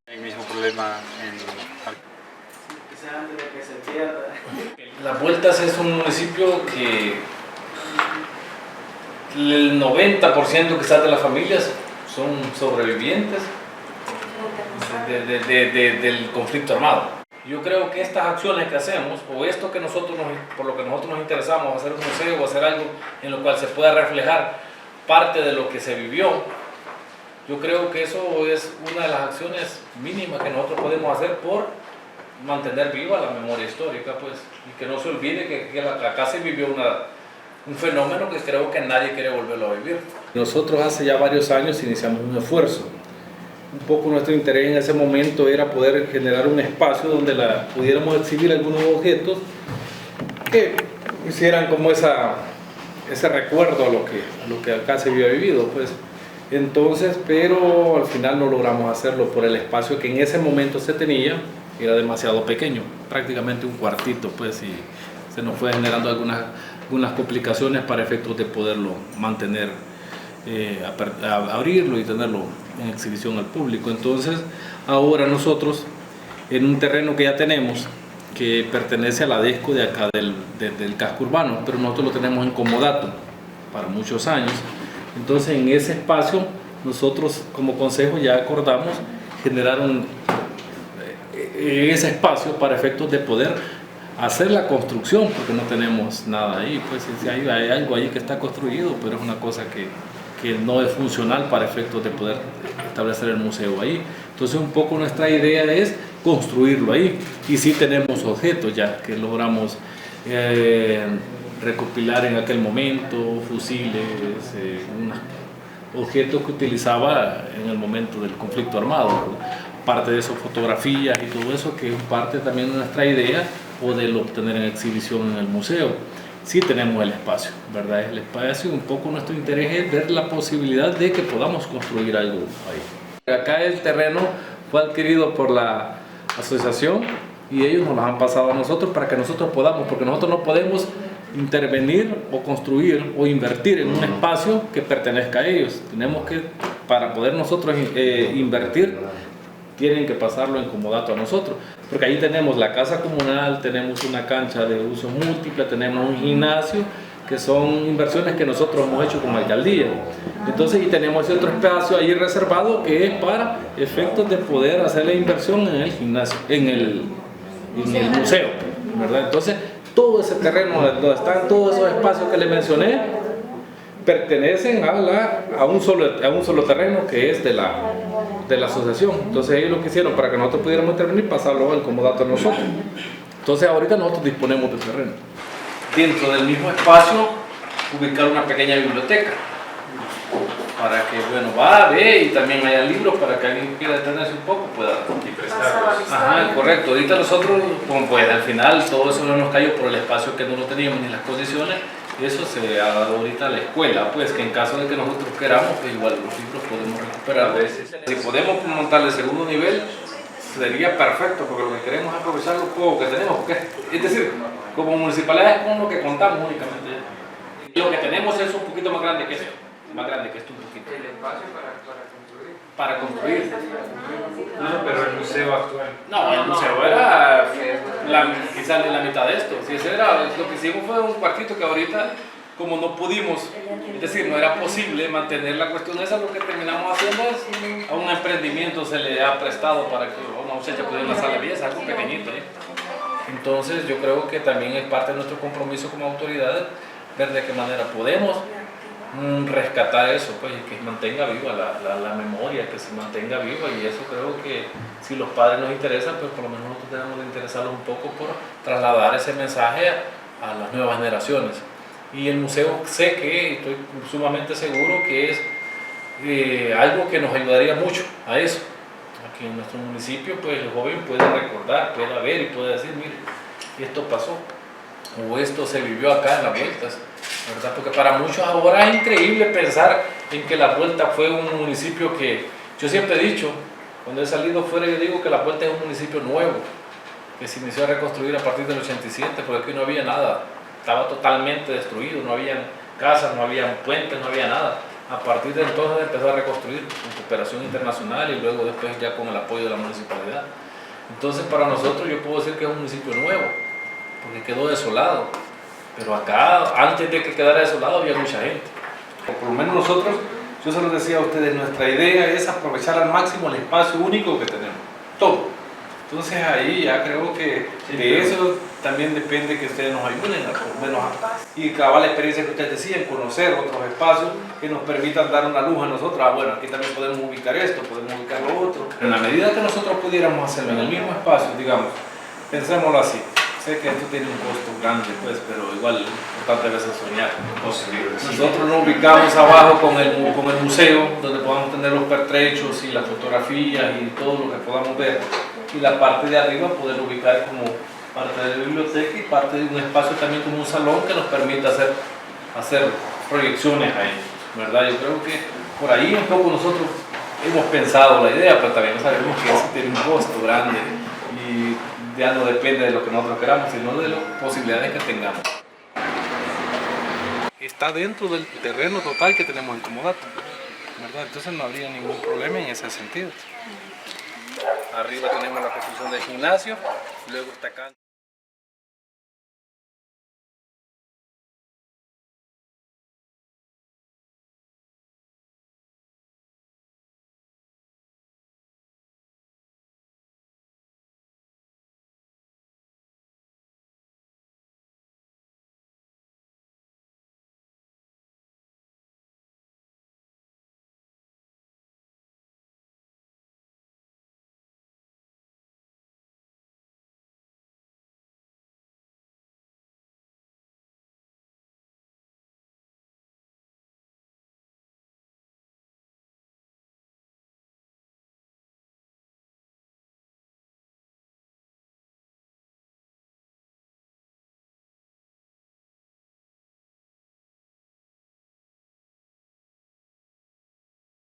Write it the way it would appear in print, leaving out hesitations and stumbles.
El mismo problema Las Vueltas es un municipio que el 90% quizás de las familias son sobrevivientes del conflicto armado. Yo creo que estas acciones que hacemos, o esto que por lo que nosotros nos interesamos, hacer un museo o hacer algo en lo cual se pueda reflejar parte de lo que se vivió, yo creo que eso es una de las acciones mínimas que nosotros podemos hacer por mantener viva la memoria histórica, pues, y que no se olvide que acá se vivió un fenómeno que creo que nadie quiere volverlo a vivir. Nosotros hace ya varios años iniciamos un esfuerzo. Un poco nuestro interés en ese momento era poder generar un espacio donde pudiéramos exhibir algunos objetos que hicieran como ese recuerdo a lo que acá se había vivido, pues. Entonces, pero al final no logramos hacerlo por el espacio que en ese momento se tenía, era demasiado pequeño, prácticamente un cuartito, pues, y se nos fue generando algunas complicaciones para efectos de poderlo mantener, abrirlo y tenerlo en exhibición al público. Entonces, ahora nosotros, en un terreno que ya tenemos, que pertenece a la DESCO de acá del casco urbano, pero nosotros lo tenemos en comodato para muchos años. Entonces, en ese espacio, nosotros como consejo ya acordamos generar ese espacio para efectos de poder hacer la construcción, porque no tenemos nada ahí, pues si hay algo ahí que está construido, pero es una cosa que no es funcional para efectos de poder establecer el museo ahí. Entonces un poco nuestra idea es construirlo ahí, y sí tenemos objetos ya que logramos recopilar en aquel momento, fusiles, objetos que utilizaba en el momento del conflicto armado. Parte de eso, fotografías y todo eso, que es parte también de nuestra idea poderlo obtener en exhibición en el museo. Sí tenemos el espacio, ¿verdad? El espacio, un poco nuestro interés es ver la posibilidad de que podamos construir algo ahí. Acá el terreno fue adquirido por la asociación y ellos nos lo han pasado a nosotros para que nosotros podamos, porque nosotros no podemos intervenir o construir o invertir en un espacio que pertenezca a ellos. Tenemos que, para poder nosotros invertir, tienen que pasarlo en comodato a nosotros, porque ahí tenemos la casa comunal, tenemos una cancha de uso múltiple, tenemos un gimnasio, que son inversiones que nosotros hemos hecho como alcaldía. Entonces, y tenemos ese otro espacio ahí reservado que es para efectos de poder hacer la inversión en el gimnasio, en el museo, ¿verdad? Entonces, todo ese terreno donde están todos esos espacios que les mencioné pertenecen a un solo terreno que es de la asociación. Entonces ellos lo que hicieron para que nosotros pudiéramos intervenir, pasarlo en comodato a nosotros. Entonces ahorita nosotros disponemos de terreno. Dentro del mismo espacio ubicar una pequeña biblioteca para que, bueno, ve y también haya libros para que alguien quiera detenerse un poco pueda prestarlos. Ajá, correcto. Ahorita nosotros, pues al final todo eso no nos cayó por el espacio que no lo teníamos ni las condiciones. Eso se ha dado ahorita a la escuela, pues que en caso de que nosotros queramos, pues igual los libros podemos recuperarlos. Si podemos montar el segundo nivel, sería perfecto, porque lo que queremos es aprovechar lo poco que tenemos. Porque, es decir, como municipalidad es con lo que contamos únicamente. Lo que tenemos es un poquito más grande que esto, un poquito. ¿El espacio para construir? Para construir. No, pero el museo actual. No, el museo era quizás la mitad de esto. Si ese era, lo que hicimos fue un cuartito que ahorita, como no pudimos, es decir, no era posible mantener la cuestión esa, lo que terminamos haciendo es a un emprendimiento se le ha prestado para que una muchacha pudiera una sala de belleza, algo pequeñito. Entonces yo creo que también es parte de nuestro compromiso como autoridades ver de qué manera podemos rescatar eso, pues, y que mantenga viva la memoria, que se mantenga viva, y eso creo que si los padres nos interesan, pues por lo menos nosotros tenemos que interesarlos un poco por trasladar ese mensaje a las nuevas generaciones. Y el museo sé que, estoy sumamente seguro que es algo que nos ayudaría mucho a eso. Aquí en nuestro municipio, pues el joven puede recordar, puede ver y puede decir, mire, esto pasó, o esto se vivió acá en Las Vueltas, ¿verdad? Porque para muchos ahora es increíble pensar en que Las Vueltas fue un municipio que, yo siempre he dicho, cuando he salido fuera, yo digo que Las Vueltas es un municipio nuevo, que se inició a reconstruir a partir del 87, porque aquí no había nada, estaba totalmente destruido, no había casas, no había puentes, no había nada. A partir de entonces empezó a reconstruir con cooperación internacional y luego después ya con el apoyo de la municipalidad. Entonces para nosotros yo puedo decir que es un municipio nuevo, porque quedó desolado. Pero acá, antes de que quedara desolado, había mucha gente. O por lo menos nosotros, yo se los decía a ustedes, nuestra idea es aprovechar al máximo el espacio único que tenemos. Todo. Entonces ahí ya creo que de eso también depende que ustedes nos ayuden, por lo menos y cabal la experiencia que ustedes decían, conocer otros espacios que nos permitan dar una luz a nosotros. Bueno, aquí también podemos ubicar esto, podemos ubicar lo otro. En la medida que nosotros pudiéramos hacerlo en el mismo espacio, digamos, pensémoslo así. Sé que esto tiene un costo grande, pues, pero igual es importante a veces soñar. Nosotros nos ubicamos abajo con el museo, donde podamos tener los pertrechos y las fotografías y todo lo que podamos ver. Y la parte de arriba poder ubicar como parte de la biblioteca y parte de un espacio también como un salón que nos permita hacer proyecciones ahí, ¿verdad? Yo creo que por ahí un poco nosotros hemos pensado la idea, pero también sabemos que eso tiene un costo grande y ya no depende de lo que nosotros queramos, sino de las posibilidades que tengamos. Está dentro del terreno total que tenemos en Comodato, ¿verdad? Entonces no habría ningún problema en ese sentido. Arriba tenemos la construcción del gimnasio, luego está acá.